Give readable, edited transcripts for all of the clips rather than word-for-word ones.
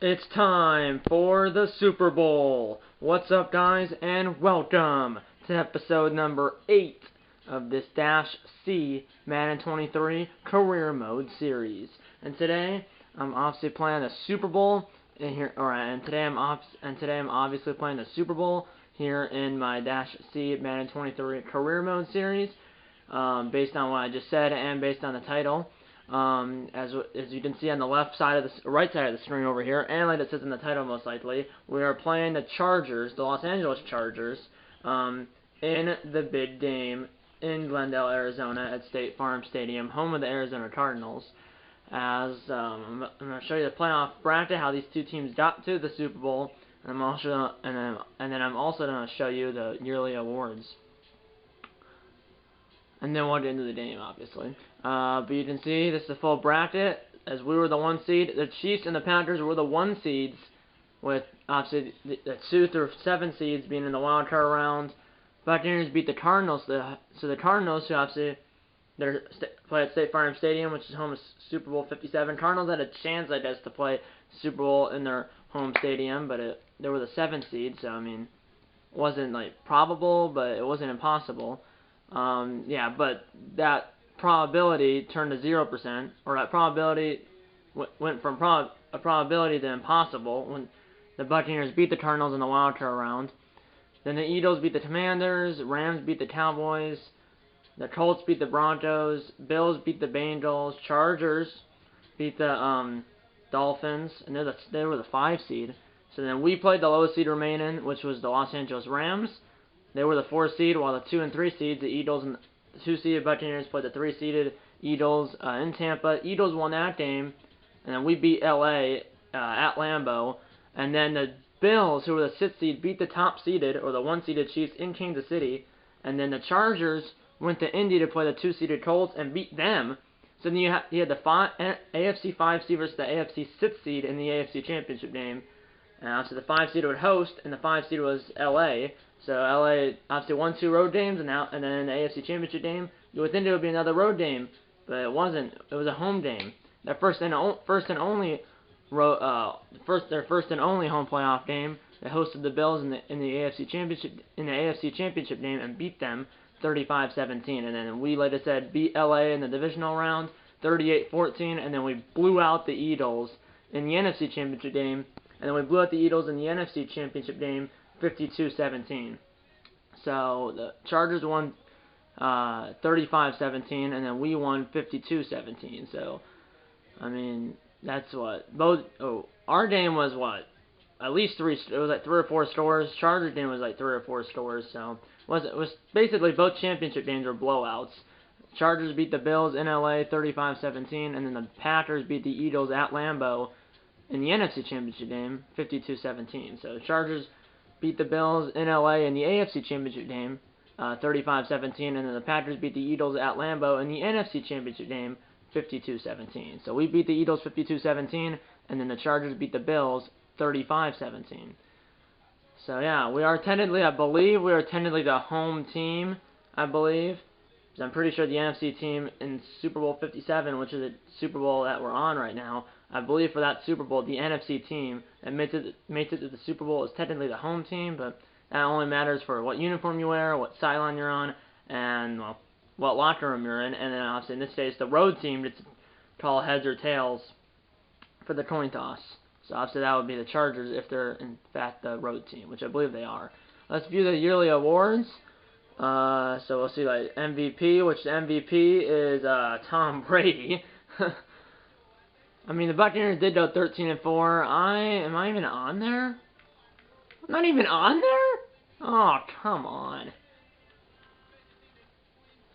It's time for the Super Bowl. What's up, guys, and welcome to episode number 8 of this Dash C Madden 23 Career Mode series. And today, I'm obviously playing the Super Bowl in here. And today I'm obviously playing the Super Bowl here in my Dash C Madden 23 Career Mode series, based on what I just said and based on the title. As you can see on the right side of the screen over here, and like it says in the title most likely, we are playing the Chargers, the Los Angeles Chargers, in the big game in Glendale, Arizona at State Farm Stadium, home of the Arizona Cardinals. As I'm going to show you the playoff bracket, how these two teams got to the Super Bowl, and then I'm also going to show you the yearly awards. And then we'll get into the game, obviously. But you can see this is the full bracket, as we were the 1 seed. The Chiefs and the Panthers were the 1 seeds, with obviously the 2 through 7 seeds being in the wild card round. Buccaneers beat the Cardinals, so the Cardinals, who obviously play at State Farm Stadium, which is home of Super Bowl 57. Cardinals had a chance, I guess, to play Super Bowl in their home stadium, but they were the 7th seed, so I mean, it wasn't like probable, but it wasn't impossible. Yeah, but that probability turned to 0%, or that probability went from a probability to impossible when the Buccaneers beat the Cardinals in the wild card round. Then the Eagles beat the Commanders, Rams beat the Cowboys, the Colts beat the Broncos, Bills beat the Bengals, Chargers beat the Dolphins, and they were the 5 seed. So then we played the lowest seed remaining, which was the Los Angeles Rams. They were the 4 seed, while the 2 and 3 seeds, the Eagles and the 2 seeded Buccaneers, played the 3 seeded Eagles in Tampa. Eagles won that game, and then we beat LA at Lambeau. And then the Bills, who were the 6th seed, beat the top seeded, or the 1 seeded Chiefs in Kansas City. And then the Chargers went to Indy to play the 2 seeded Colts and beat them. So then you had the AFC 5 seed versus the AFC 6 seed in the AFC Championship game. So the 5 seed would host, and the 5 seed was LA. So LA obviously won 2 road games, and then in the AFC Championship game, you would think it would be another road game, but it wasn't. It was a home game. Their first and only home playoff game. They hosted the Bills in the AFC Championship game and beat them 35-17. And then we, like I said, beat LA in the divisional round 38-14, and then we blew out the Eagles in the NFC Championship game, and then we blew out the Eagles in the NFC Championship game 52-17. So the Chargers won 35-17, and then we won 52-17. So I mean, that's what our game was what, at least 3. It was like 3 or 4 scores. Chargers game was like 3 or 4 scores. So it was basically both championship games were blowouts. Chargers beat the Bills in LA 35-17, and then the Packers beat the Eagles at Lambeau in the NFC Championship game 52-17. So the Chargers beat the Bills in LA in the AFC Championship game 35-17, and then the Packers beat the Eagles at Lambeau in the NFC Championship game 52-17. So we beat the Eagles 52-17, and then the Chargers beat the Bills 35-17. So yeah, I believe we are technically the home team, I believe. Because I'm pretty sure the NFC team in Super Bowl 57, which is the Super Bowl that we're on right now, I believe for that Super Bowl, the NFC team that makes it to the Super Bowl is technically the home team, but that only matters for what uniform you wear, what sideline you're on, and, well, what locker room you're in. And then, obviously, in this case, the road team gets to call heads or tails for the coin toss. So, obviously, that would be the Chargers if they're, in fact, the road team, which I believe they are. Let's view the yearly awards. So, we'll see, like, MVP, which the MVP is Tom Brady. I mean, the Buccaneers did go 13-4. Am I even on there? I'm not even on there? Oh, come on.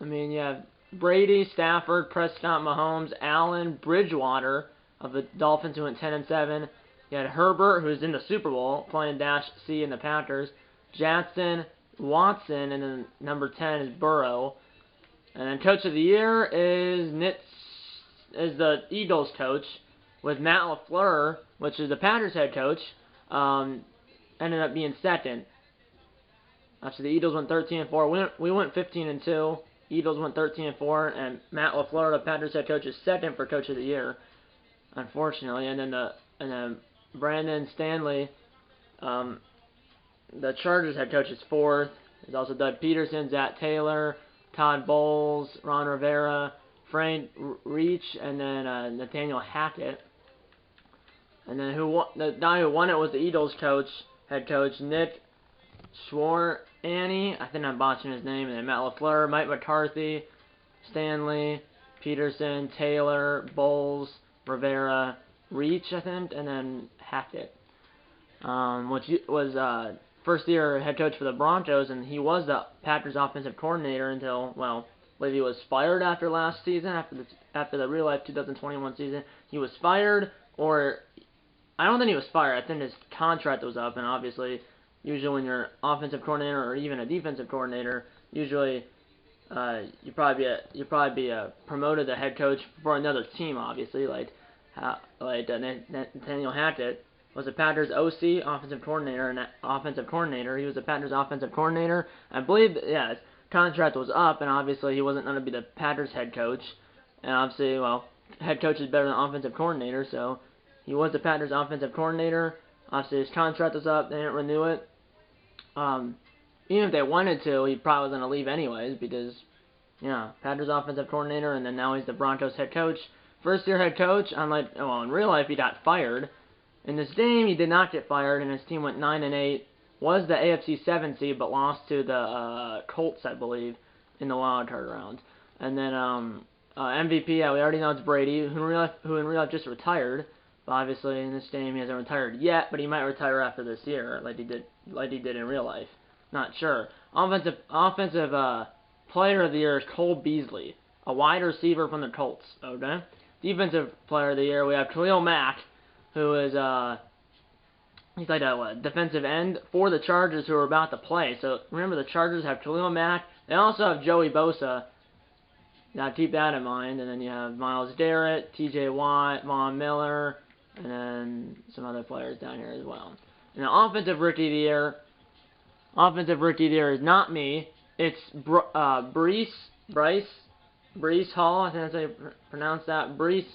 I mean, you have Brady, Stafford, Prescott, Mahomes, Allen, Bridgewater of the Dolphins, who went 10-7. You had Herbert, who's in the Super Bowl, playing Dash C in the Packers. Jackson, Watson, and then number 10 is Burrow. And then Coach of the Year is the Eagles coach, with Matt LaFleur, which is the Packers head coach, ended up being second. After the Eagles went 13-4, we went 15-2. Eagles went 13-4, and Matt LaFleur, the Packers head coach, is second for Coach of the Year, unfortunately. And then Brandon Stanley, the Chargers head coach, is fourth. There's also Doug Peterson, Zach Taylor, Todd Bowles, Ron Rivera, Frank Reich, and then Nathaniel Hackett. And then the guy who won it was the Eagles head coach Nick Schwarani. I think I'm botching his name. And then Matt LaFleur, Mike McCarthy, Stanley, Peterson, Taylor, Bowles, Rivera, Reich, I think, and then Hackett, which was first-year head coach for the Broncos, and he was the Packers offensive coordinator until, well, I believe he was fired after last season, after the real-life 2021 season. He was fired, or I don't think he was fired. I think his contract was up, and obviously, usually when you're offensive coordinator or even a defensive coordinator, usually you probably be promoted to head coach for another team, obviously, like Nathaniel Hackett was the Packers OC, offensive coordinator, and offensive coordinator. He was the Packers offensive coordinator. I believe that, yeah, his contract was up, and obviously he wasn't going to be the Packers head coach. And obviously, well, head coach is better than offensive coordinator, so he was the Packers offensive coordinator. Obviously his contract was up, they didn't renew it. Even if they wanted to, he probably was going to leave anyways, because, yeah, Packers offensive coordinator, and then now he's the Broncos head coach. First year head coach, unlike, well, in real life he got fired. In this game, he did not get fired, and his team went 9-8. Was the AFC 7 seed, but lost to the Colts, I believe, in the wild card round. And then MVP, yeah, we already know it's Brady, who in real life just retired. But obviously, in this game, he hasn't retired yet, but he might retire after this year, like he did in real life. Not sure. Offensive player of the year is Cole Beasley, a wide receiver from the Colts. Okay. Defensive player of the year, we have Khalil Mack, who is he's like a defensive end for the Chargers, who are about to play. So remember, the Chargers have Khalil Mack. They also have Joey Bosa. Now keep that in mind. And then you have Myles Garrett, T.J. Watt, Von Miller, and then some other players down here as well. And the offensive rookie of the year. Offensive rookie of the year is not me. It's Breece Hall. I think that's how you pronounce that. Breece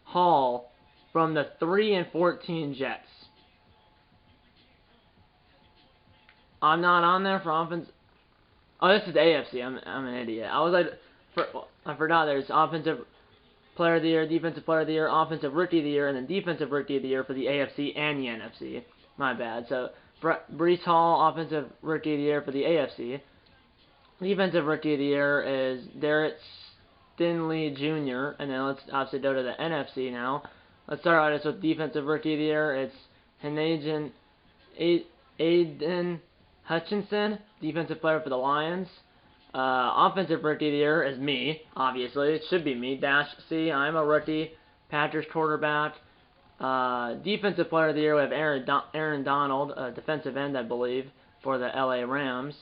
Hall from the 3-14 Jets. I'm not on there for offense. Oh, this is AFC. I'm an idiot. I was like, I forgot there's offensive player of the year, defensive player of the year, offensive rookie of the year, and then defensive rookie of the year for the AFC and the NFC. My bad. So Breece Hall, offensive rookie of the year for the AFC. Defensive rookie of the year is Derek Stingley Jr. And then let's obviously go to the NFC now. Let's start out with defensive rookie of the year. It's Aiden Hutchinson, defensive player for the Lions. Offensive rookie of the year is me, obviously. It should be me. -C. I'm a rookie. Packers quarterback. Defensive player of the year, we have Aaron Donald, a defensive end, I believe, for the LA Rams.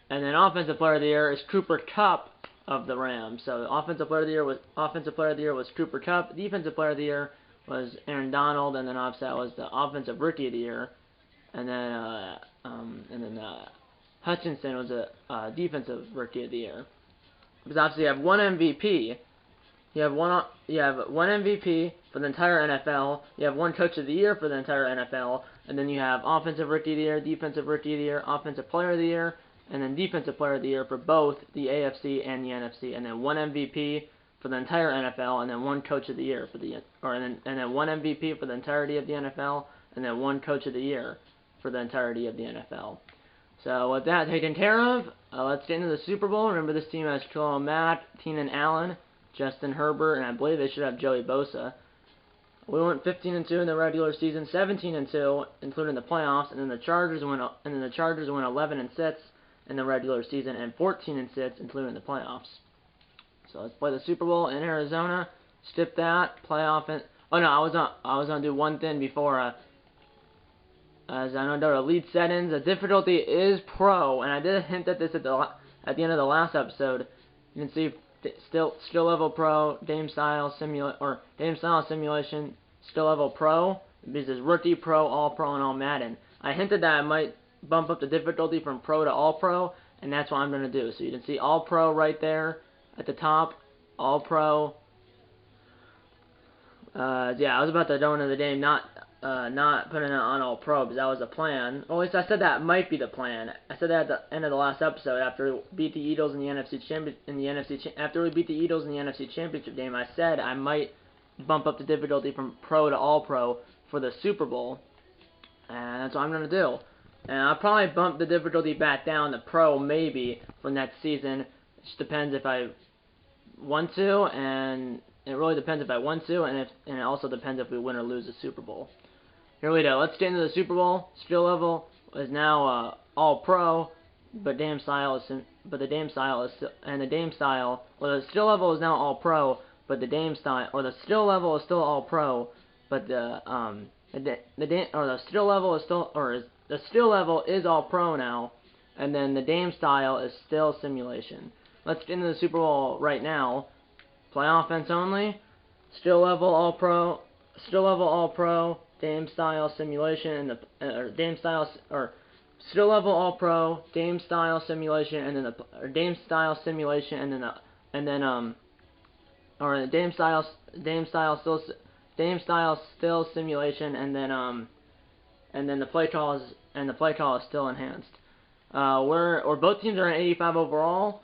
And then offensive player of the year is Cooper Kupp of the Rams. So offensive player of the year was Cooper Kupp. Defensive player of the year was Aaron Donald, and then obviously that was the offensive rookie of the year. And then Hutchinson was a defensive rookie of the year. Because obviously you have one MVP. You have one MVP for the entire NFL. You have one coach of the year for the entire NFL, and then you have offensive rookie of the year, defensive rookie of the year, offensive player of the year, and then defensive player of the year for both the AFC and the NFC, and then one MVP for the entire NFL, and then one coach of the year for and then one MVP for the entirety of the NFL, and then one coach of the year for the entirety of the NFL. So with that taken care of, let's get into the Super Bowl. Remember, this team has Khalil Mack, Keenan Allen, Justin Herbert, and I believe they should have Joey Bosa. We went 15-2 in the regular season, 17-2 including the playoffs, and then the Chargers went 11-6 in the regular season and 14-6 including the playoffs. So let's play the Super Bowl in Arizona. Skip that playoff. Oh no, I was gonna do one thing before. As I know, there are elite settings. The difficulty is pro, and I did hint at this at the end of the last episode. You can see skill level pro, game style simulation, skill level pro. This is rookie pro, all pro, and all Madden. I hinted that I might bump up the difficulty from pro to all pro, and that's what I'm going to do. So you can see all pro right there at the top, all pro. Yeah, I was about to go into the game. not putting it on All Pro because that was the plan. Or at least I said that might be the plan. I said that at the end of the last episode after we beat the Eagles in the after we beat the Eagles in the NFC Championship game. I said I might bump up the difficulty from Pro to All Pro for the Super Bowl, and that's what I'm gonna do. And I'll probably bump the difficulty back down to Pro maybe for next season. It just depends if I want to, and it really depends if I want to, and it also depends if we win or lose the Super Bowl. Here we go. Let's get into the Super Bowl. Skill level is now All Pro, but the Dame style is still, the skill level is now All Pro, but the Dame style, or the skill level is still All Pro, but the skill level is All Pro now, and then the Dame style is still simulation. Let's get into the Super Bowl right now. Play offense only. Skill level All Pro. Dame style simulation, and skill level All Pro. Dame style simulation, and then Dame style simulation, still simulation, and then the play call is still enhanced. Both teams are in 85 overall,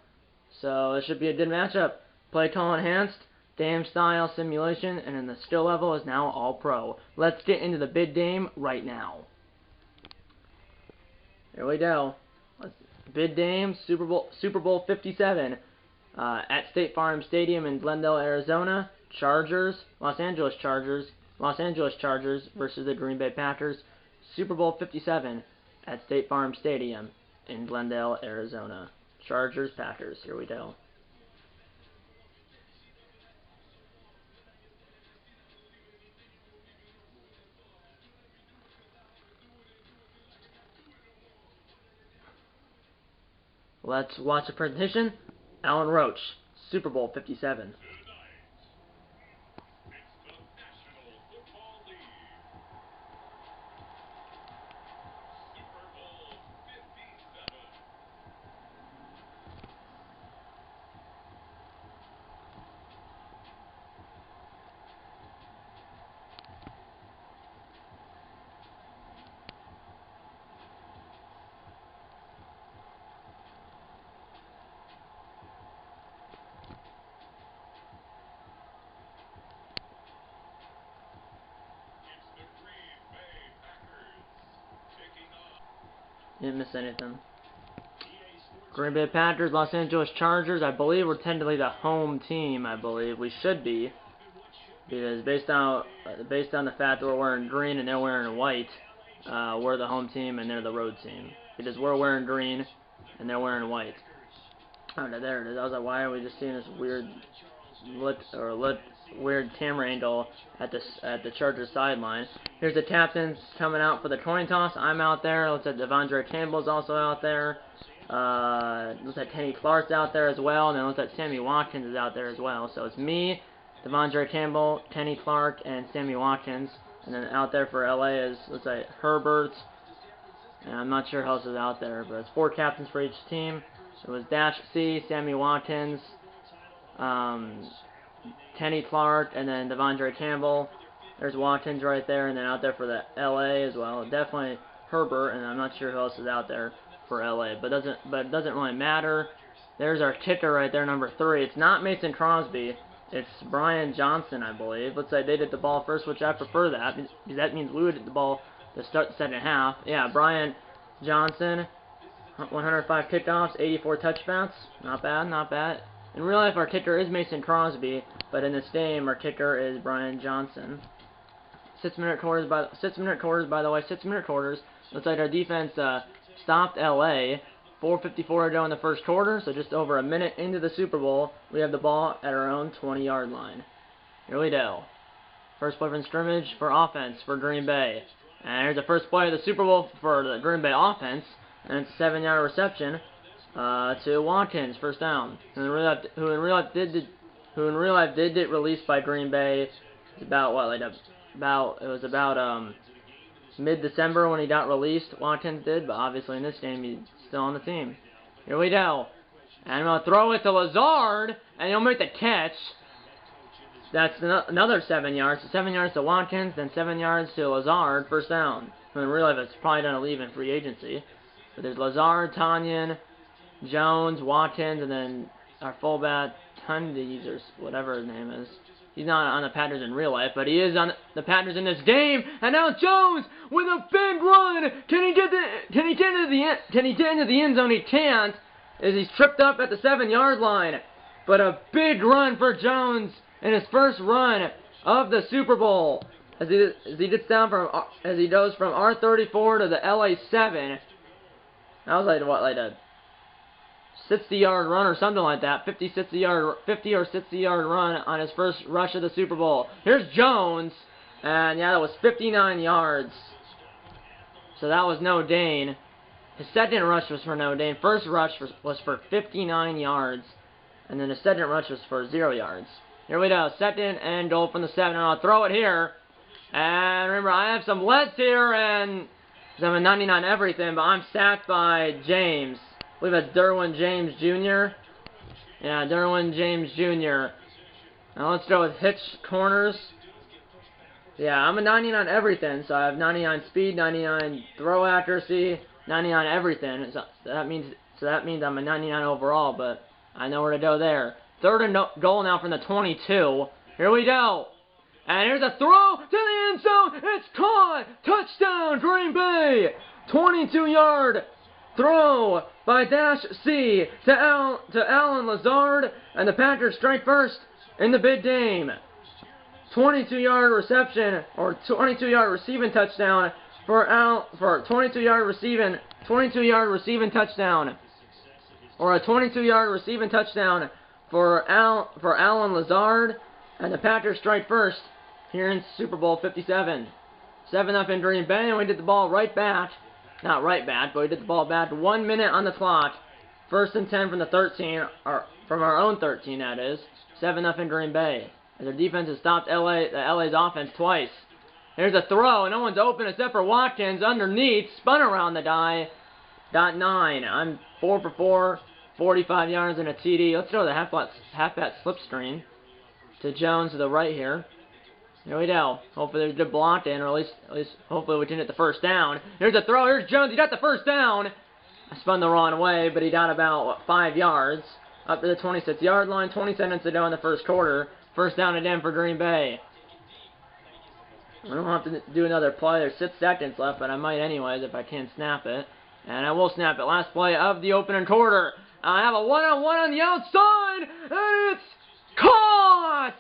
so it should be a good matchup. Play call enhanced, Dame style simulation, and then the skill level is now All Pro. Let's get into the bid Dame right now. Here we go. Bid Dame Super Bowl 57 at State Farm Stadium in Glendale, Arizona. Los Angeles Chargers versus the Green Bay Packers. Super Bowl 57 at State Farm Stadium in Glendale, Arizona. Chargers, Packers. Here we go. Let's watch the presentation. Alan Roach, Super Bowl 57. Didn't miss anything. Green Bay Packers, Los Angeles Chargers. I believe we're technically the home team. I believe we should be, because based on the fact that we're wearing green and they're wearing white, we're the home team and they're the road team. Because we're wearing green and they're wearing white. Oh, no, there it is. I was like, why are we just seeing this weird weird camera angle at the Chargers sideline? Here's the captains coming out for the coin toss. I'm out there. Looks like Devondre Campbell's also out there. Looks like Kenny Clark's out there as well, and then looks like Sammy Watkins is out there as well. So it's me, Devondre Campbell, Kenny Clark, and Sammy Watkins. And then out there for LA is, looks like Herbert, and I'm not sure who else is out there, but it's 4 captains for each team. It was Dash C, Sammy Watkins, Kenny Clark, and then Devondre Campbell. There's Watkins right there, and then out there for the LA as well. Definitely Herbert, and I'm not sure who else is out there for LA, but it doesn't really matter. There's our kicker right there, number 3. It's not Mason Crosby. It's Brian Johnson, I believe. Looks like they did the ball first, which I prefer that, because that means we would hit the ball to start the second half. Yeah, Brian Johnson, 105 kickoffs, 84 touchdowns. Not bad, not bad. In real life, our kicker is Mason Crosby, but in this game, our kicker is Brian Johnson. 6-minute quarters, by the way. 6-minute quarters. Looks like our defense stopped LA. 4:54 to go in the first quarter, so just over a minute into the Super Bowl, we have the ball at our own 20-yard line. Here we go. First play from scrimmage for offense for Green Bay. And here's the first play of the Super Bowl for the Green Bay offense, and it's a 7-yard reception to Watkins, first down. Who in real life did get released by Green Bay. It's about what, mid-December when he got released, Watkins did, but obviously in this game he's still on the team. Here we go. And I'm going to throw it to Lazard, and he'll make the catch. that's another 7 yards. So 7 yards to Watkins, then 7 yards to Lazard, first down. In real life, it's probably going to leave in free agency. But there's Lazard, Tanyan, Jones, Watkins, and then our fullback, Tundes, or whatever his name is. He's not on the Packers in real life, but he is on the Packers in this game. And now Jones with a big run. Can he get into the end zone? He can't, as he's tripped up at the 7-yard line. But a big run for Jones in his first run of the Super Bowl, as he gets down as he goes from R34 to the LA 7. That was like a 60-yard run or something like that. 50 or 60-yard run on his first rush of the Super Bowl. Here's Jones, and yeah, that was 59 yards. So that was no gain. His second rush was for no gain. First rush was for 59 yards, and then the second rush was for 0 yards. Here we go, second and goal from the 7, and I'll throw it here. And remember, I have some leads here, and I'm a 99 everything, but I'm sacked by James. I believe that's Derwin James Jr. Yeah, Derwin James Jr. Now let's go with hitch corners. Yeah, I'm a 99 everything, so I have 99 speed, 99 throw accuracy, 99 everything. So that means I'm a 99 overall, but I know where to go there. Third and goal now from the 22. Here we go. And here's a throw to the end zone. It's caught. Touchdown, Green Bay. 22-yard throw by Dash C to Alan Lazard. And the Packers strike first in the big game. 22-yard reception, or 22-yard receiving touchdown for 22-yard receiving touchdown. Or a 22-yard receiving touchdown for Alan Lazard, and the Packers strike first here in Super Bowl 57. 7-0 in Green Bay, and we did the ball right back. Not right back, but we did the ball back. 1 minute on the clock. First and 10 from the 13, or from our own 13, that is. 7-0 in Green Bay. As their defense has stopped the LA's offense twice. Here's a throw, and no one's open except for Watkins underneath. Spun around the guy. Got 9. I'm 4 for 4. 45 yards and a TD. Let's throw the half-bat slip screen to Jones to the right here. Here we go. Hopefully there's a good block in, or at least hopefully we can hit the first down. Here's a throw. Here's Jones. He got the first down. I spun the wrong way, but he got about 5 yards up to the 26-yard line. 20 seconds to go in the first quarter. First down again for Green Bay. I don't have to do another play. There's 6 seconds left, but I might anyways if I can snap it. And I will snap it. Last play of the opening quarter. I have a one-on-one on the outside, and it's caught!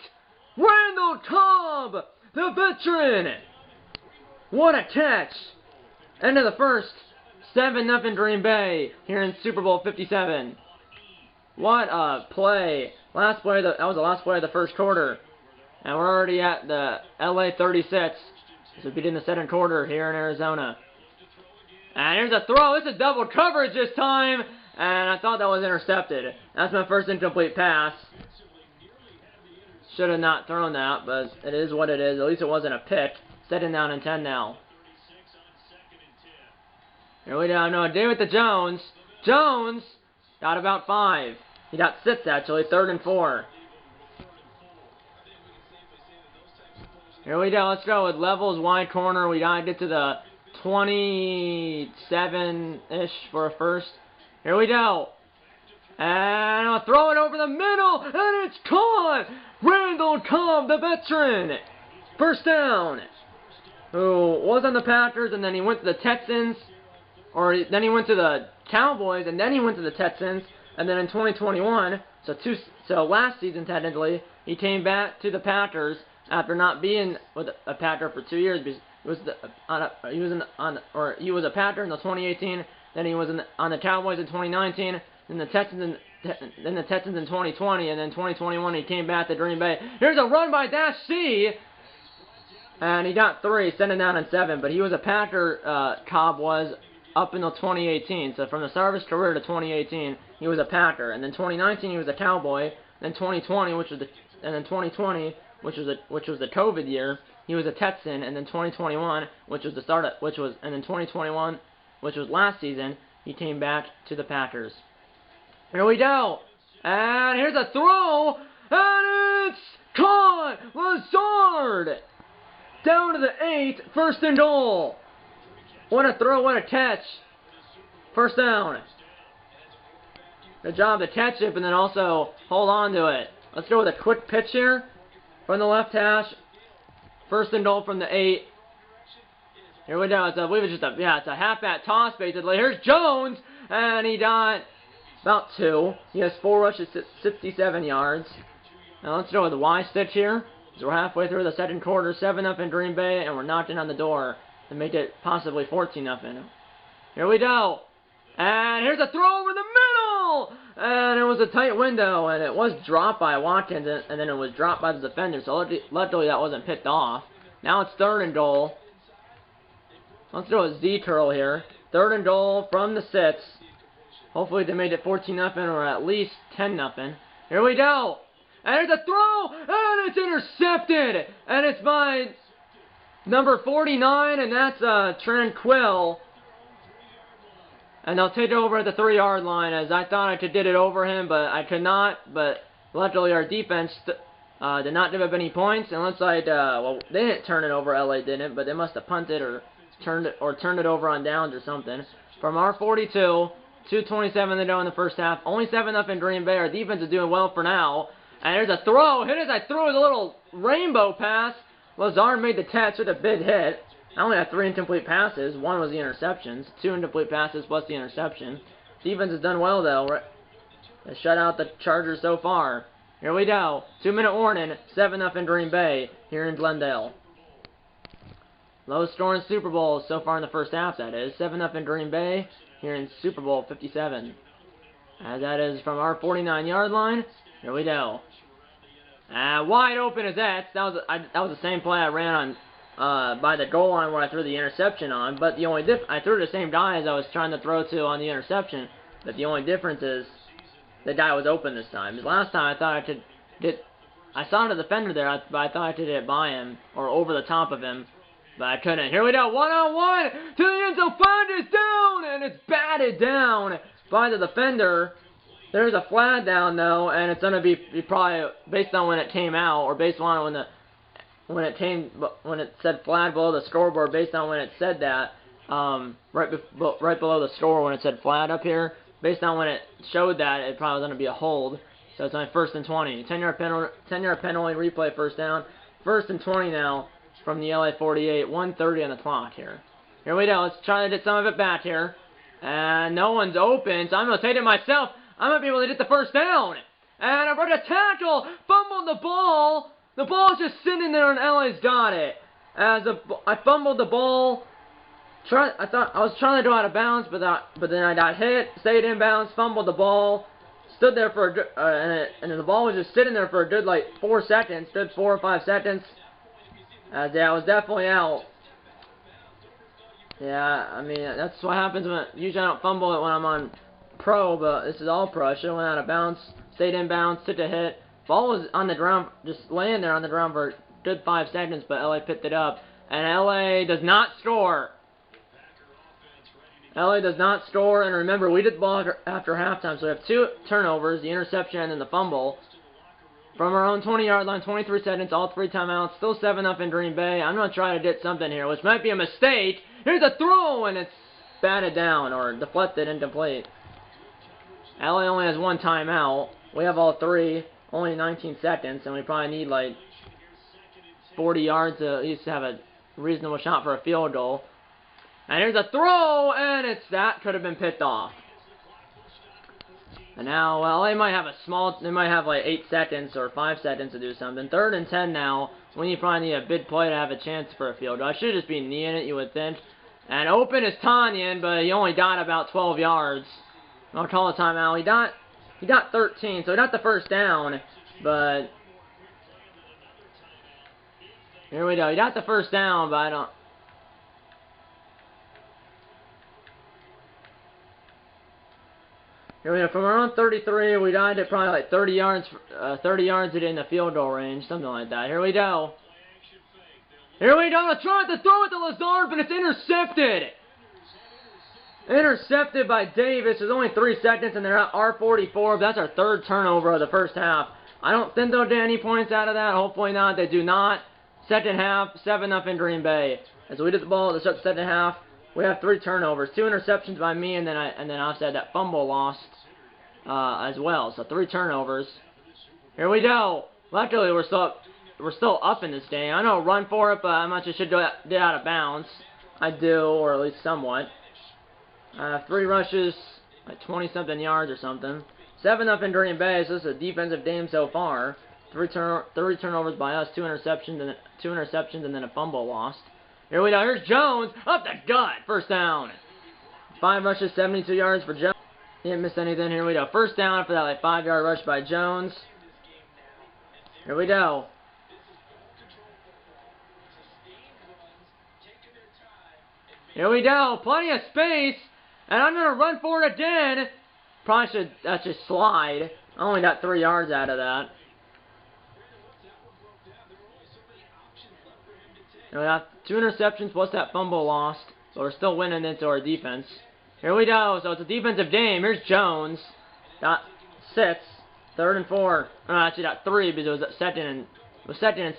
Randall Cobb, the veteran! What a catch! End of the first. 7-0 Green Bay here in Super Bowl 57. What a play. That was the last play of the first quarter. And we're already at the LA 36. So we'll be in the second quarter here in Arizona. And here's a throw. This is double coverage this time. And I thought that was intercepted. That's my first incomplete pass. Should have not thrown that, but it is what it is. At least it wasn't a pick. 2nd down and 10 now. Here we go. No, David to Jones. Jones got about 5. He got 6 actually. 3rd and 4. Here we go. Let's go with levels wide corner. We gotta get to the 27-ish for a first. Here we go. And I'll throw it over the middle, and it's caught! Randall Cobb, the veteran. First down. Who was on the Packers, and then he went to the Texans. Then he went to the Cowboys, and then he went to the Texans. And then in 2021, so last season technically, he came back to the Packers after not being with a Packer for 2 years. Because he was a Packer until 2018. Then he was on the Cowboys in 2019. Then the Texans in 2020, and then 2021 he came back to Green Bay. Here's a run by Dash C, and he got 3, sending down and 7. But he was a Packer. Cobb was up until 2018. So from the start of his career to 2018, he was a Packer, and then 2019 he was a Cowboy. Then 2020, which was the COVID year, he was a Texan, and then 2021, and then 2021, which was last season, he came back to the Packers. Here we go. And here's a throw. And It's caught! Lazard! Down to the 8, first and goal. What a throw, what a catch. First down. Good job to catch it, but then also hold on to it. Let's go with a quick pitch here from the left hash. First and goal from the 8. Here we go. I believe it's just it's a half-bat toss basically. Here's Jones, and he got about 2. He has 4 rushes, 67 yards. Now let's go with the Y stitch here. So we're halfway through the second quarter, 7-0 in Green Bay, and we're knocking on the door to make it possibly 14-0. Here we go. And here's a throw over the middle! And it was a tight window, and it was dropped by Watkins, and then it was dropped by the defender, so luckily that wasn't picked off. Now it's third and goal. Let's do a Z-curl here. Third and goal from the 6. Hopefully they made it 14-0 or at least 10-0. Here we go. And it's a throw, and it's intercepted. And it's by number 49, and that's Tranquil. And they'll take it over at the 3-yard line, as I thought I could get it over him, but I could not. But luckily our defense did not give up any points. And it looks like, well, they didn't turn it over, LA didn't, but they must have punted or turned it over on downs or something. From our 42, 2:27 to go in the first half. Only 7-0 in Green Bay. Our defense is doing well for now. And there's a throw. Hit as I threw a little rainbow pass. Lazard made the catch with a big hit. I only have 3 incomplete passes. 1 was the interceptions. 2 incomplete passes plus the interception. Defense has done well, though. They shut out the Chargers so far. Here we go. 2-minute warning. 7-0 in Green Bay here in Glendale. Lowest scoring Super Bowl so far in the first half, that is. 7-0 in Green Bay here in Super Bowl 57. As that is from our 49-yard line. Here we go. Wide open as that. That was the same play I ran on by the goal line where I threw the interception on. But the only I threw the same guy as I was trying to throw to on the interception. But the only difference is the guy was open this time. Last time I thought I could get. I saw the defender there, but I thought I could get by him or over the top of him. But I couldn't. Here we go. 1-on-1 to the end zone. Find is down, and it's batted down by the defender. There's a flag down though, and it's gonna be probably based on when it came out, or based on when it said flag below the scoreboard, based on when it said that, right below the score when it said flag up here, based on when it showed that, it probably was gonna be a hold. So it's only 1st and 20. 10-yard penalty, replay, first down. 1st and 20 now from the LA 48. 1:30 on the clock here. Here we go. Let's try to get some of it back here. And no one's open, so I'm gonna take it myself. I might be able to get the first down. And I broke a tackle, fumbled the ball. The ball's just sitting there and LA's got it. I fumbled the ball. I thought I was trying to go out of bounds, but then I got hit, stayed in bounds, fumbled the ball, stood there for and the ball was just sitting there for a good 4 seconds, good 4 or 5 seconds. Yeah, I was definitely out. Yeah, I mean that's what happens when usually I don't fumble it when I'm on pro, but this is all pro. I should have went out of bounds, stayed in bounds, took a hit. Ball was on the ground, just laying there on the ground for a good 5 seconds, but LA picked it up. And LA does not score. LA does not score, and remember, we did the ball after halftime, so we have 2 turnovers, the interception and then the fumble. From our own 20-yard line, 23 seconds, all 3 timeouts, still 7-0 in Green Bay. I'm going to try to get something here, which might be a mistake. Here's a throw, and it's batted down, or deflected, incomplete. LA only has 1 timeout. We have all 3, only 19 seconds, and we probably need 40 yards to at least have a reasonable shot for a field goal. And here's a throw, and that could have been picked off. And now, well, they might have 8 seconds or 5 seconds to do something. 3rd and 10 now. We probably need a big play to have a chance for a field goal. I should just be kneeing it, you would think. And open is Tanyan, but he only got about 12 yards. I'll call a timeout. He got 13, so he got the first down, but here we go. He got the first down, but I don't. Here we go. From around 33, we died at probably 30 yards in the field goal range, something like that. Here we go. Here we go. Let's try to throw it to Lazard, but it's intercepted. Intercepted by Davis. There's only 3 seconds, and they're at R44. That's our 3rd turnover of the first half. I don't think they'll get any points out of that. Hopefully not. They do not. Second half, 7-0 Green Bay. As we get the ball at the start of the second half, we have 3 turnovers, 2 interceptions by me, and then obviously had that fumble lost as well. So 3 turnovers. Here we go. Luckily, we're still up in this game. I know run for it, but I'm not sure should get out of bounds. I do, or at least somewhat. 3 rushes, like 20-something yards or something. 7-0 Green Bay. So this is a defensive game so far. 3 turnovers by us, 2 interceptions, and then a fumble lost. Here we go. Here's Jones up the gut. First down. 5 rushes, 72 yards for Jones. He didn't miss anything. Here we go. First down after that, like 5-yard rush by Jones. Here we go. Here we go. Plenty of space. And I'm going to run for it again. Probably should just slide. I only got 3 yards out of that. And we got 2 interceptions plus that fumble lost. So we're still winning into our defense. Here we go. So it's a defensive game. Here's Jones. Got 6. 3rd and 4. Actually got 3 because it was second and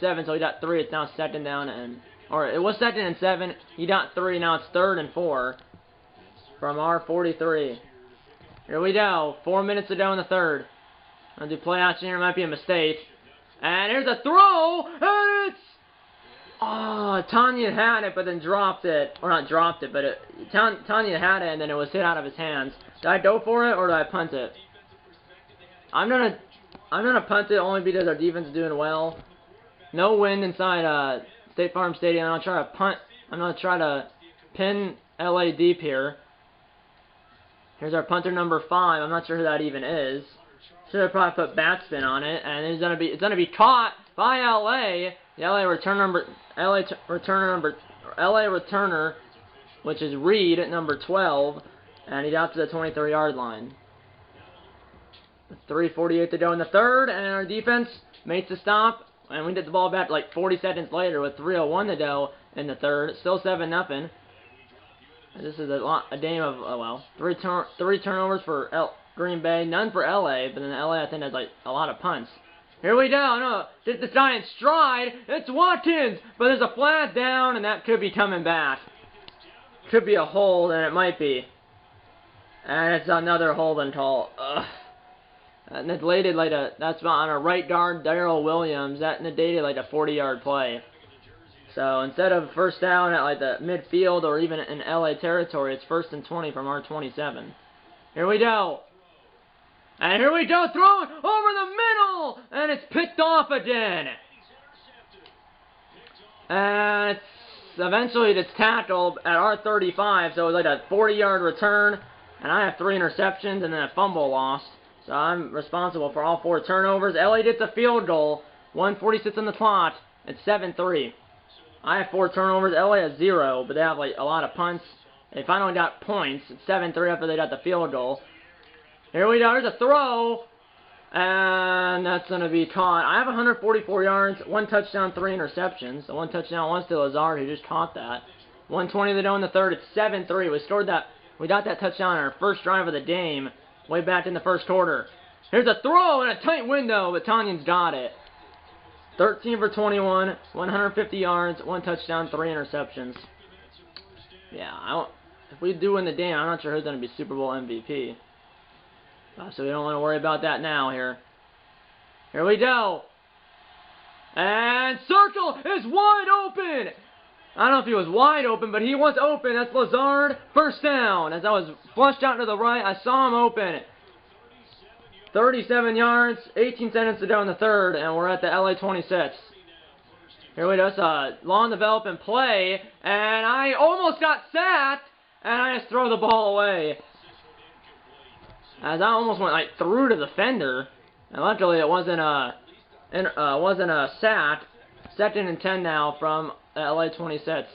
7. So he got 3. It's now second down and... Or it was second and 7. He got 3. Now it's 3rd and 4. From our 43. Here we go. 4 minutes to go in the third. I'll do play action here. Might be a mistake. And here's a throw. And it's... Oh, Tanya had it, but then dropped it. Or not dropped it, but Tanya had it, and then it was hit out of his hands. Did I go for it, or did I punt it? I'm gonna punt it only because our defense is doing well. No wind inside State Farm Stadium. I'll try to punt. I'm gonna try to pin LA deep here. Here's our punter number 5. I'm not sure who that even is. Should have probably put backspin on it, and it's gonna be caught by LA. The LA returner, which is Reed at number 12, and he got to the 23-yard line. 3:48 to go in the third, and our defense makes the stop, and we get the ball back like 40 seconds later with 3:01 to go in the third. It's still 7-0. This is a game of, oh well, 3 turnovers for Green Bay, none for LA, but then LA I think has like a lot of punts. Here we go. No, the Giants stride. It's Watkins, but there's a flag down, and that could be coming back. Could be a hold, and it might be. And it's another holding call. Ugh. And negated like that's on a right guard, Darrell Williams. That negated like a 40-yard play. So instead of first down at like the midfield or even in LA territory, it's 1st and 20 from our 27. Here we go. And here we go, throwing over the middle, and it's picked off again. And eventually it's tackled at our 35, so it was like a 40-yard return, and I have 3 interceptions and then a fumble lost. So I'm responsible for all 4 turnovers. LA gets a field goal, 1:46 on the clock. It's 7-3. I have 4 turnovers. LA has 0, but they have like a lot of punts. They finally got points. It's 7-3 after they got the field goal. Here we go. Here's a throw. And that's going to be caught. I have 144 yards, 1 touchdown, 3 interceptions. The 1 touchdown was to Lazard, who just caught that. 1:20 to go in the third. It's 7-3. We got that touchdown on our first drive of the game, way back in the first quarter. Here's a throw in a tight window, but Tanyan's got it. 13 for 21, 150 yards, 1 touchdown, 3 interceptions. Yeah, if we do win the game, I'm not sure who's going to be Super Bowl MVP. So we don't want to worry about that now here. Here we go. And Circle is wide open. I don't know if he was wide open, but he was open. That's Lazard. First down. As I was flushed out to the right, I saw him open. 37 yards, 18 seconds to go in the third, and we're at the LA 26. Here we go. It's a long developing play, and I almost got sacked, and I just throw the ball away. As I almost went like through to the defender, and luckily it wasn't a sack. 2nd and 10 now from LA 26.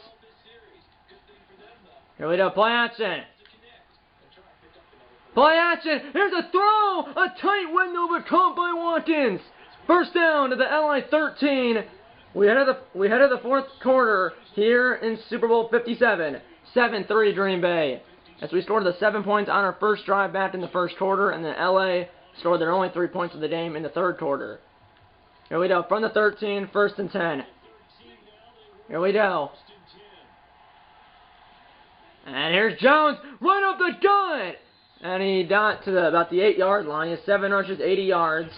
Here we go, play action. Play action. Here's a throw, a tight window, but caught by Watkins. First down to the LA 13. We headed the fourth quarter here in Super Bowl 57. 7-3 Green Bay. As we scored the 7 points on our first drive back in the first quarter, and then LA scored their only 3 points of the game in the third quarter. Here we go. From the 13, 1st and 10. Here we go. And here's Jones, right up the gut! And he got to about the 8-yard line. He has 7 rushes, 80 yards.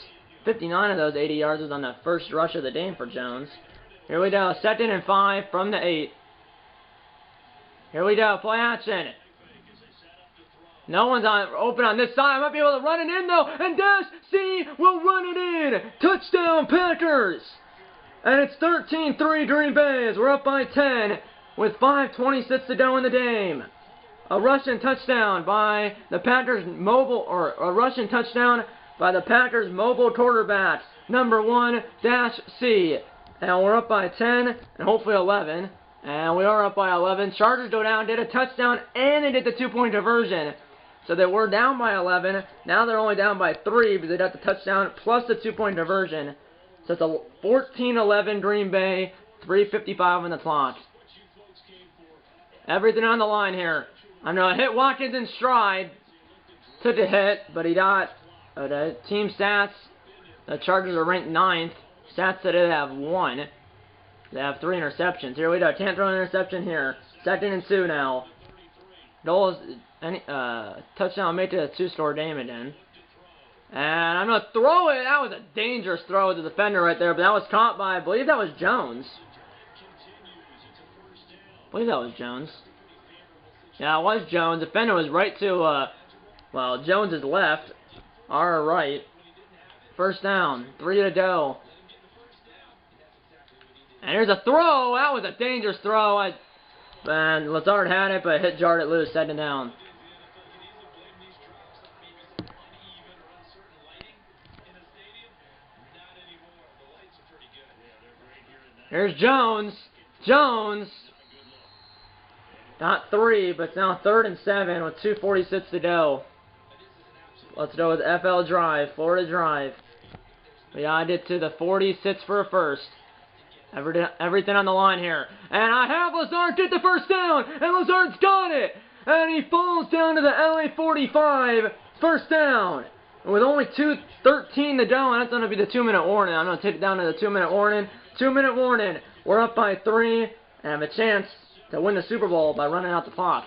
59 of those 80 yards was on the first rush of the game for Jones. Here we go. 2nd and 5 from the 8. Here we go. Play action. No one's open on this side. I might be able to run it in, though. And Dash C will run it in. Touchdown, Packers. And it's 13-3 Green Bay as we're up by 10 with 5:26 to go in the game. A rushing touchdown by the Packers mobile quarterback, number 1, Dash C. And we're up by 10 and hopefully 11. And we are up by 11. Chargers go down, did a touchdown, and they did the 2-point conversion. So they were down by 11. Now they're only down by 3 because they got the touchdown plus the 2-point conversion. So it's a 14-11 Green Bay, 3:55 on the clock. Everything on the line here. I'm going to hit Watkins in stride. Took a hit, but he got the team stats. The Chargers are ranked 9th. Stats today they have 1. They have 3 interceptions. Here we go. Can't throw an interception here. 2nd and 2 now. Goal is touchdown make it a 2-score game again. And I'm going to throw it. That was a dangerous throw with the defender right there. But that was caught by, I believe that was Jones. I believe that was Jones. Yeah, it was Jones. The defender was right to, well, Jones is left. Our right. 1st down. 3 to go. And here's a throw. That was a dangerous throw. And Lazard had it, but hit jarred it loose. 2nd down. Here's Jones. Jones. Not 3, but it's now 3rd and 7 with 2:46 to go. Let's go with FL drive. Florida drive. We gotta get to the 46 for a first. Everything on the line here. And I have Lazard get the 1st down. And Lazard's got it. And he falls down to the LA 45. 1st down. And with only 2:13 to go, and that's going to be the 2-minute warning. I'm going to take it down to the 2-minute warning. 2-minute warning. We're up by 3 and have a chance to win the Super Bowl by running out the clock.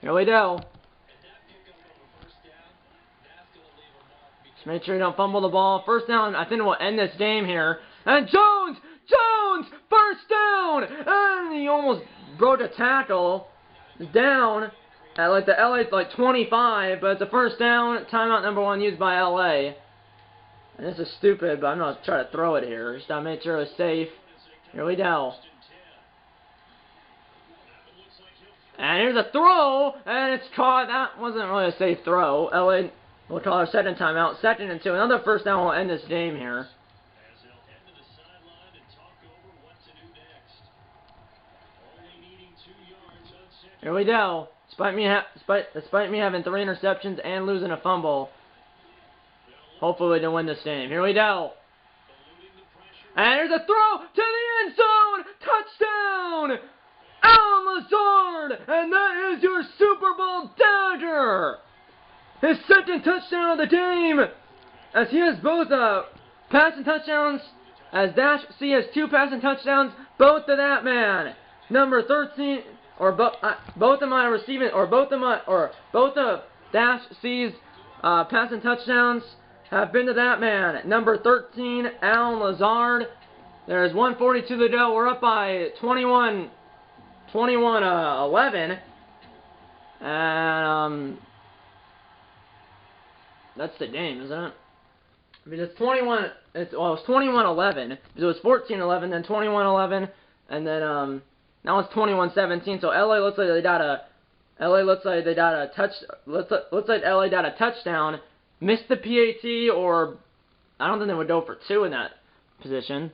Here we go. Just make sure you don't fumble the ball. 1st down, I think we'll end this game here. And Jones! Jones! 1st down! And he almost broke a tackle. Down at like the LA 25, but it's a 1st down. Timeout number 1 used by LA. And this is stupid, but I'm going to try to throw it here. Just to make sure it's safe. Here we go. And here's a throw, and it's caught. That wasn't really a safe throw. LA will call our 2nd timeout. 2nd and 2. Another 1st down will end this game here. Here we go. Despite me having 3 interceptions and losing a fumble, hopefully we can win this game. Here we go. And here's a throw to the end zone. Touchdown! Alan Lazard! And that is your Super Bowl dagger! His 2nd touchdown of the game! As he has both passing touchdowns, as Dash C has 2 passing touchdowns, both to that man. Number 13... both of Dash C's passing touchdowns have been to that man. Number 13, Alan Lazard. There's 1:42 to go. We're up by 11. And that's the game, isn't it? I mean, it's 21. It was 21-11. It was 14-11, then 21-11, and then now it's 21-17. So LA looks like they got a touchdown. Missed the PAT, or I don't think they would go for 2 in that position.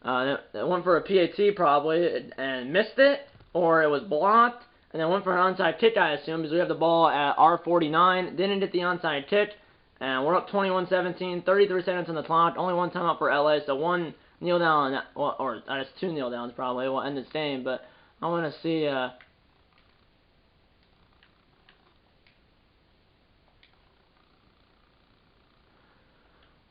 They went for a PAT probably and missed it, or it was blocked, and then went for an onside kick, I assume, because we have the ball at R49. Didn't get the onside kick, and we're up 21-17. 33 seconds on the clock. Only 1 timeout for LA, so 1 kneel down, or I guess 2 kneel downs probably will end this game. But I want to see.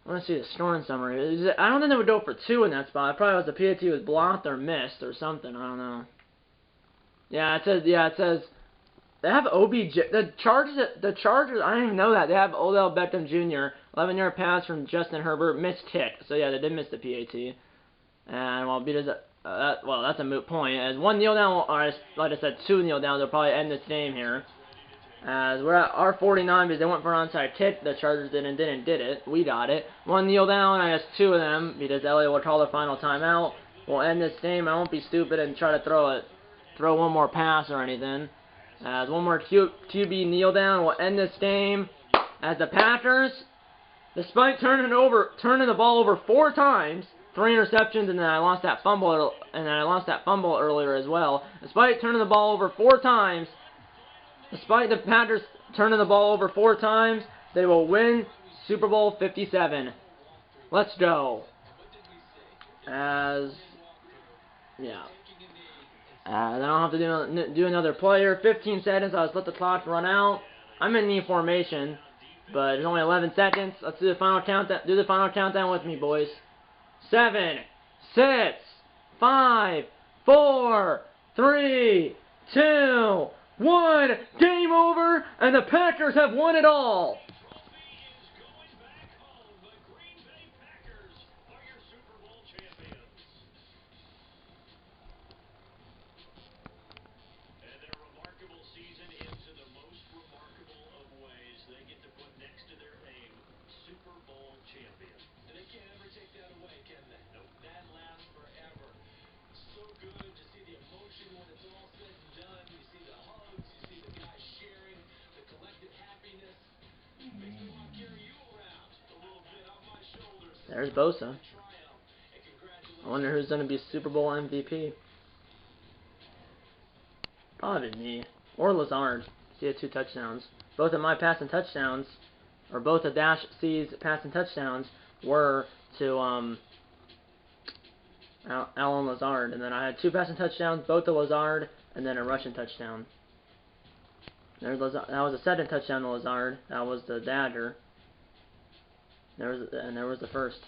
I want to see the scoring summary. I don't think they would go for 2 in that spot. It probably was the PAT was blocked or missed or something. I don't know. Yeah, it says. Yeah, it says they have OBJ. The Chargers. I didn't even know that they have Odell Beckham Jr. 11-yard pass from Justin Herbert, missed kick. So yeah, they did miss the PAT. And well, well, that's a moot point. As 1 kneel down, or like I said, 2 kneel downs, they'll probably end this game here. As we're at R49 because they went for an onside kick. The Chargers did it. We got it. 1 kneel down, I guess 2 of them because LA will call their final timeout. We'll end this game. I won't be stupid and try to throw one more pass or anything. As one more QB kneel down, we'll end this game. As the Packers, despite turning the ball over 4 times, 3 interceptions, and then I lost that fumble, earlier as well. Despite turning the ball over 4 times. Despite the Packers turning the ball over 4 times, they will win Super Bowl 57. Let's go. I don't have to do another player. 15 seconds. I'll just let the clock run out. I'm in the formation, but there's only 11 seconds. Let's do the final countdown. Do the final countdown with me, boys. 7, 6, 5, 4, 3, 2, 1. Game over, and the Packers have won it all. There's Bosa. I wonder who's going to be Super Bowl MVP. Probably me. Or Lazard. He had 2 touchdowns. Both of my passing touchdowns, or both of Dash C's passing touchdowns, were to Alan Lazard. And then I had 2 passing touchdowns, both to Lazard, and then a rushing touchdown. There's Lazard. That was the 2nd touchdown to Lazard. That was the dagger. There was the first.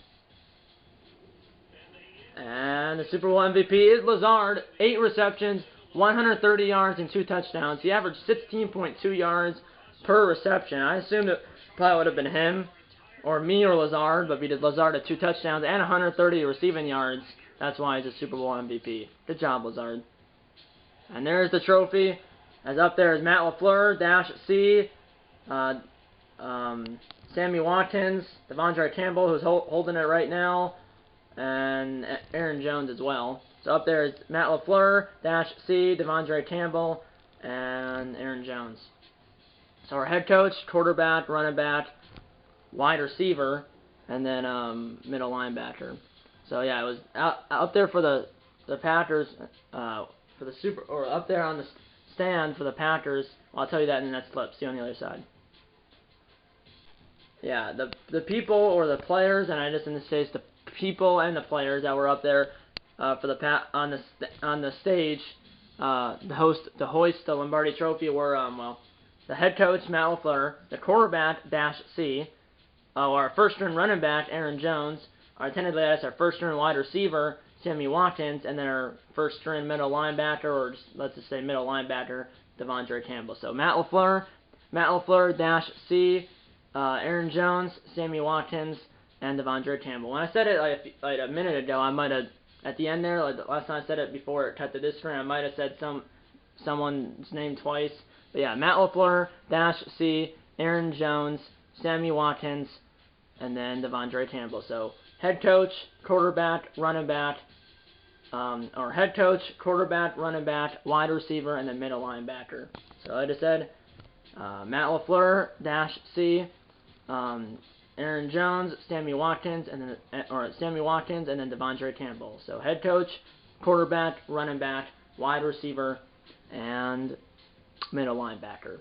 And the Super Bowl MVP is Lazard. 8 receptions, 130 yards, and 2 touchdowns. He averaged 16.2 yards per reception. I assumed it probably would have been him, or me or Lazard, but we did Lazard at 2 touchdowns and 130 receiving yards. That's why he's a Super Bowl MVP. Good job, Lazard. And there's the trophy. As up there is Matt LaFleur, Dash C, Sammy Watkins, Devondre Campbell, who's holding it right now, and Aaron Jones as well. So up there is Matt LaFleur, Dash C, Devondre Campbell, and Aaron Jones. So our head coach, quarterback, running back, wide receiver, and then middle linebacker. So yeah, it was out there for the Packers for the up there on the stand for the Packers. Well, I'll tell you that in the next clip. See you on the other side. Yeah, the people or the players, and I just in this case the people and the players that were up there for the on the stage, the hoist the Lombardi Trophy were the head coach Matt LaFleur, the quarterback Dash C, our first-string running back Aaron Jones, our first-string wide receiver Sammy Watkins, and then our first-string middle linebacker, or just, let's just say middle linebacker Devondre Campbell. So Matt LaFleur, Dash C. Aaron Jones, Sammy Watkins, and Devondre Campbell. When I said it like a minute ago, I might have, at the end there, like the last time I said it before it cut to this screen, I might have said someone's name twice. But yeah, Matt LaFleur, Dash C, Aaron Jones, Sammy Watkins, and then Devondre Campbell. So head coach, quarterback, running back, or head coach, quarterback, running back, wide receiver, and then middle linebacker. So like I said, Matt LaFleur, Dash C, Aaron Jones, Sammy Watkins, and then Devondre Campbell. So head coach, quarterback, running back, wide receiver, and middle linebacker.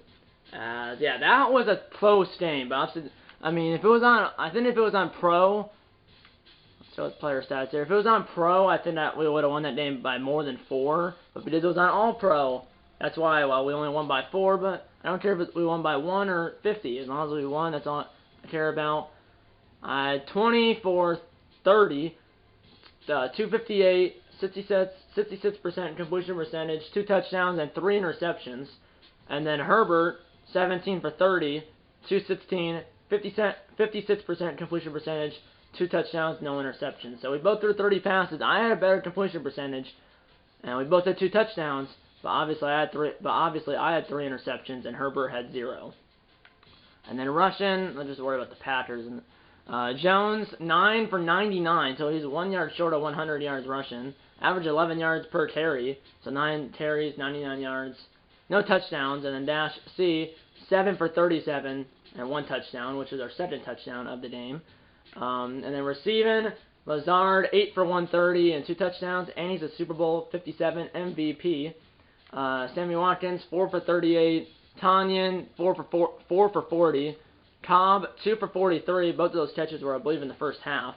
Yeah, that was a close game. But I mean, if it was on, I think if it was on Pro, let's show the player stats here. If it was on Pro, I think that we would have won that game by more than 4. But because it was on All Pro, that's why, well, we only won by 4. But I don't care if we won by 1 or 50. As long as we won, that's all I care about. 20 for 30, 258, 66% completion percentage, 2 touchdowns, and 3 interceptions. And then Herbert, 17 for 30, 216, 56% completion percentage, 2 touchdowns, no interceptions. So we both threw 30 passes. I had a better completion percentage, and we both had 2 touchdowns. But obviously I had 3 interceptions, and Herbert had 0. And then rushing, let's just worry about the Packers. Jones, 9 for 99, so he's 1 yard short of 100 yards rushing. Average 11 yards per carry, so 9 carries, 99 yards. No touchdowns, and then Dash C, 7 for 37, and 1 touchdown, which is our 2nd touchdown of the game. And then receiving, Lazard, 8 for 130 and 2 touchdowns, and he's a Super Bowl 57 MVP. Sammy Watkins, 4 for 38. Tanyan, 4 for 40. Cobb, 2 for 43. Both of those catches were, I believe, in the first half.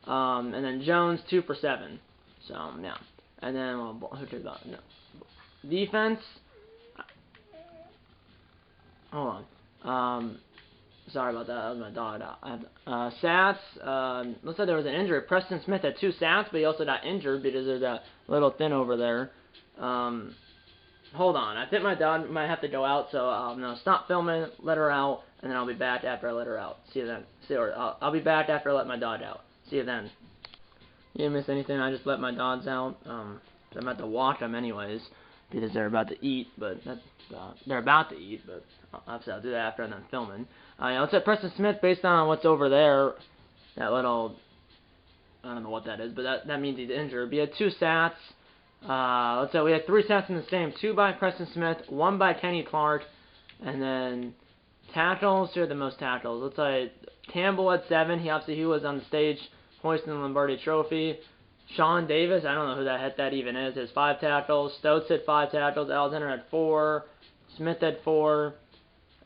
And then Jones, 2 for 7. So, yeah. And then, who cares about it? No. Defense. Hold on. Sorry about that. That was my dog. Sats. Looks like there was an injury. Preston Smith had 2 sacks, but he also got injured because there's that little thin over there. Hold on. I think my dog might have to go out, so I'm going to stop filming, let her out, and then I'll be back after I let her out. See you then. I'll be back after I let my dog out. See you then. You didn't miss anything. I just let my dogs out. I'm about to walk them anyways, because they're about to eat, but they're about to eat, but obviously I'll do that after I'm done filming. Let's say Preston Smith, based on what's over there, that little, I don't know what that is, but that means he's injured. But he had 2 sacks. Let's say we had 3 sacks in this game. 2 by Preston Smith, 1 by Kenny Clark, and then tackles. Who had the most tackles? Let's say Campbell had 7. He was on the stage hoisting the Lombardi Trophy. Sean Davis, I don't know who that even is, has 5 tackles. Stokes had 5 tackles. Alexander had 4. Smith had 4.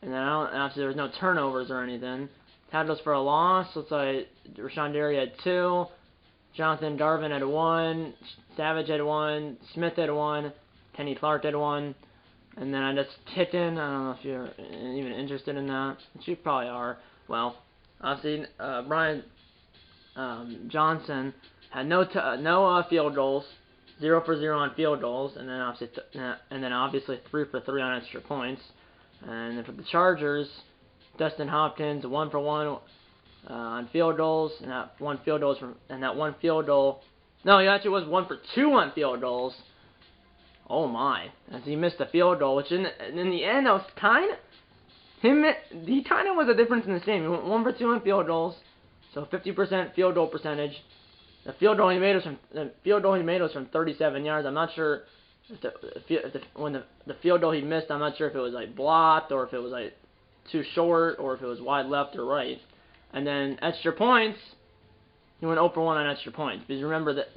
And then obviously there was no turnovers or anything. Tackles for a loss. Looks like Rashawn Derry had 2. Jonathan Darvin had 1. Savage had 1. Smith had 1. Kenny Clark had 1. And then I just kicked in. I don't know if you're even interested in that. But you probably are. Well, obviously Brian Johnson had no field goals. 0 for 0 on field goals, and then obviously 3 for 3 on extra points. And then for the Chargers, Dustin Hopkins 1 for 1 on field goals, and that one field goal. No, he actually was 1 for 2 on field goals. Oh my! As he missed a field goal, which in the end, that was he kind of was a difference in this game. He went 1 for 2 on field goals, so 50% field goal percentage. The field goal he made was from 37 yards. I'm not sure when the field goal he missed, I'm not sure if it was like blocked or if it was like too short or if it was wide left or right. And then extra points, he went 0 for 1 on extra points. Because remember that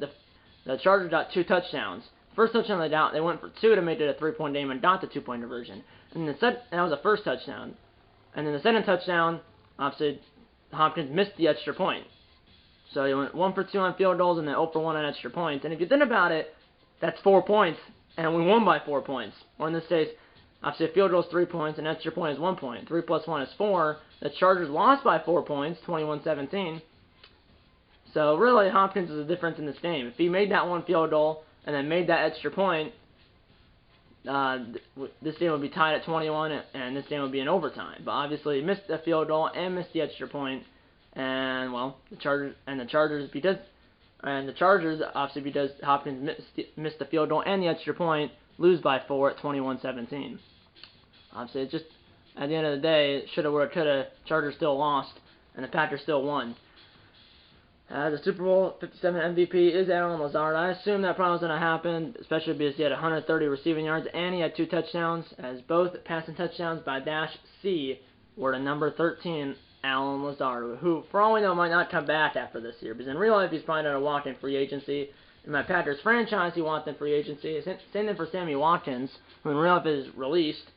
the Chargers got 2 touchdowns. First touchdown they went for 2 to make it a 3-point game and got the 2-point conversion. And that was the first touchdown. And then the second touchdown, obviously Hopkins missed the extra point. So he went 1 for 2 on field goals and then 0 for 1 on extra points. And if you think about it, that's 4 points, and we won by 4 points. Or in this case, obviously a field goal is 3 points, and extra point is 1 point. 3 plus 1 is 4. The Chargers lost by 4 points, 21-17. So really, Hopkins is the difference in this game. If he made that 1 field goal and then made that extra point, this game would be tied at 21, and this game would be in overtime. But obviously, he missed the field goal and missed the extra point. And well, the Chargers obviously because Hopkins missed the field goal and the extra point, lose by 4 at 21-17. Obviously, it's just at the end of the day, shoulda, woulda, coulda. Chargers still lost, and the Packers still won. The Super Bowl 57 MVP is Allen Lazard. I assume that probably was going to happen, especially because he had 130 receiving yards and he had 2 touchdowns, as both passing touchdowns by Dash C were to number 13. Allen Lazard, who, for all we know, might not come back after this year, because in real life he's probably going to walk in free agency. In my Packers franchise, he wants in free agency. Same thing for Sammy Watkins, who in real life is released.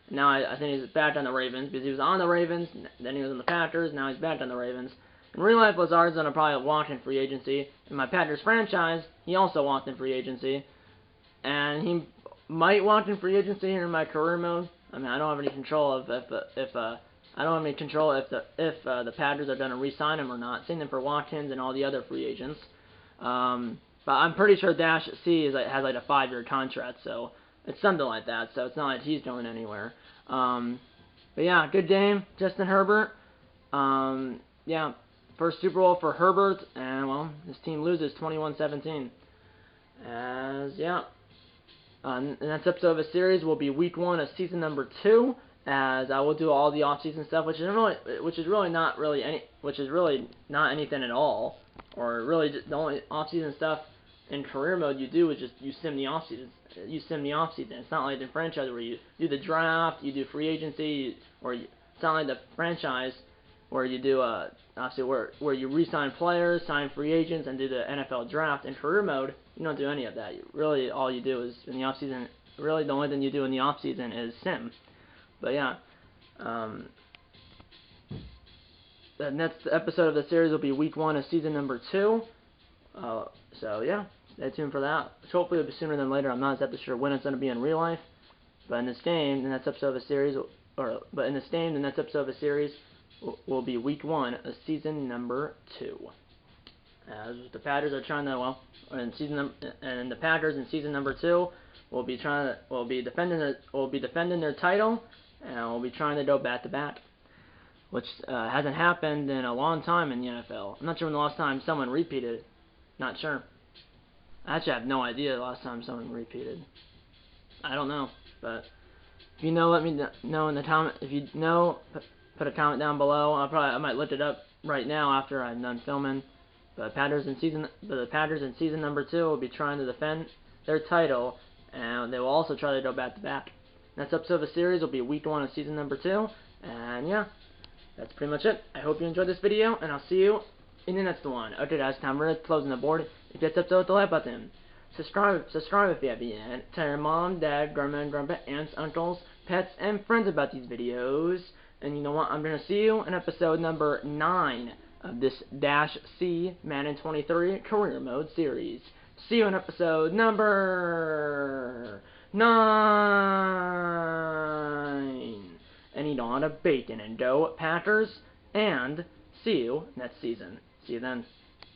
Now I think he's back on the Ravens, because he was on the Ravens, then he was on the Packers, now he's back on the Ravens. In real life, Lazard's going to probably walk in free agency. In my Packers franchise, he also walked in free agency. And he might walk in free agency here in my career mode. I mean, I don't have any control of if I don't have any control if the Packers are going to re-sign him or not. Same thing for Watkins and all the other free agents. But I'm pretty sure Dash C has like a 5-year contract, so it's something like that. So it's not like he's going anywhere. But yeah, good game, Justin Herbert. Yeah, first Super Bowl for Herbert, and well, his team loses 21-17. The next episode of a series will be Week 1 of Season number 2. As I will do all the off-season stuff, which is really not anything at all, or really just the only off-season stuff in career mode you do is just you sim the off-season. It's not like the franchise where you do the draft, you do free agency, it's not like the franchise where you do obviously where you re-sign players, sign free agents, and do the NFL draft. In career mode, you don't do any of that. Really, all you do is in the off-season. Really, the only thing you do in the off-season is sim. But yeah, the next episode of the series will be Week 1 of Season number 2. So yeah, stay tuned for that. Which hopefully it'll be sooner than later. I'm not exactly sure when it's going to be in real life. But in this game, the next episode of a series, the next episode of a series will be Week 1 of Season number 2. As the Packers are trying to, and the Packers in Season number 2 will be defending their title. And we'll be trying to go back-to-back, which hasn't happened in a long time in the NFL. I'm not sure when the last time someone repeated. Not sure. I actually have no idea the last time someone repeated. I don't know. But if you know, let me know in the comment. If you know, put a comment down below. I might look it up right now after I'm done filming. But the Packers in season number 2 will be trying to defend their title, and they will also try to go back-to-back. Next episode of the series will be Week 1 of Season number 2. And yeah, that's pretty much it. I hope you enjoyed this video, and I'll see you in the next one. Okay guys, time for closing the board. If you get this episode, hit the like button. Subscribe if you haven't yet. Tell your mom, dad, grandma, and grandpa, aunts, uncles, pets, and friends about these videos. And you know what? I'm going to see you in episode number 9 of this Dash C Madden 23 Career Mode series. See you in episode number 9. And eat on a bacon and dough, Packers, and see you next season. See you then.